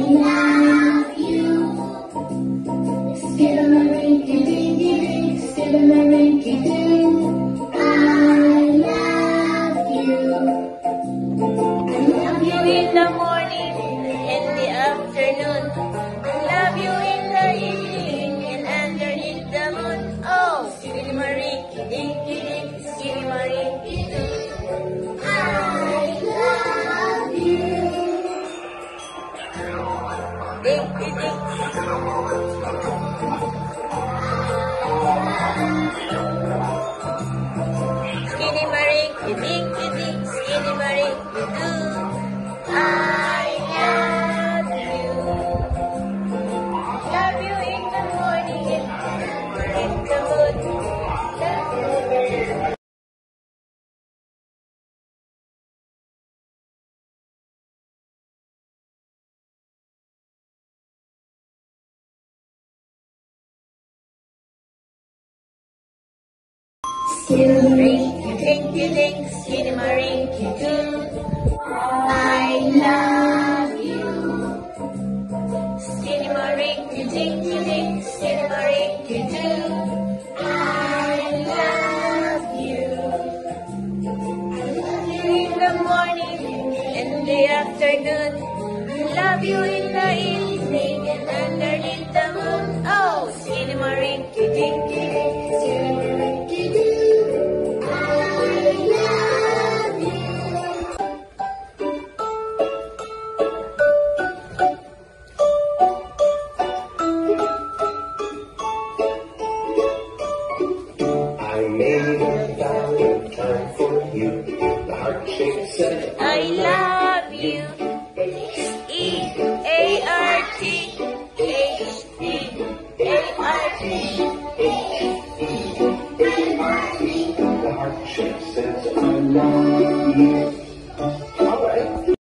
love you. Skidamarink-a-dink-a-dink, skidamarink-a-dink. I love you. I love you in the morning and the afternoon. I love you in the evening and underneath the moon. Oh, skidamarink-a-dink-a-dink, skidamarink-a-dink. I love you. Dink-a-dink. Skidamarink-a-dink-a-dink, skidamarink-a-doo. I love you. Love you in the morning and in the moon. Love you. Skidamarink-a-dink-a-dink, skidamarink-a-doo. I love you. Skidamarink-a-dink-a-dink, skidamarink-a-doo. I love you. I love you in the morning and the afternoon. I love you in the evening and underneath the moon. Oh, skidamarink-a-dink-a-dink, skidamarink-a-doo. I love you. I made a Valentine for you. The heart-shaped said, I love you. E-A-R-T-H-E-A-R-T. the heart-shaped says, I love you. All right.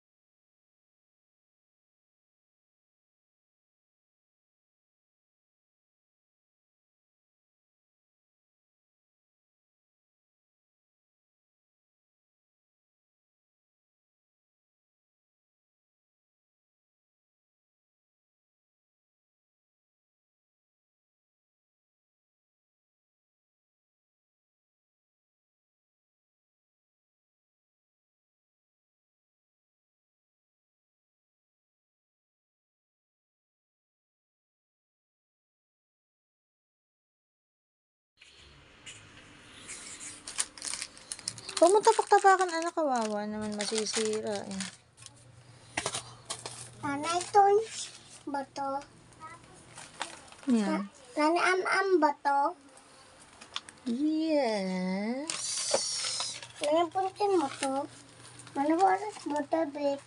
Huwag mo tapak-tapakan, anak, kawawa naman, masisira eh. Nanay itong bato. Yan. Nanay am bato. Yes. Nanay puntin mo to. Nanay bato break.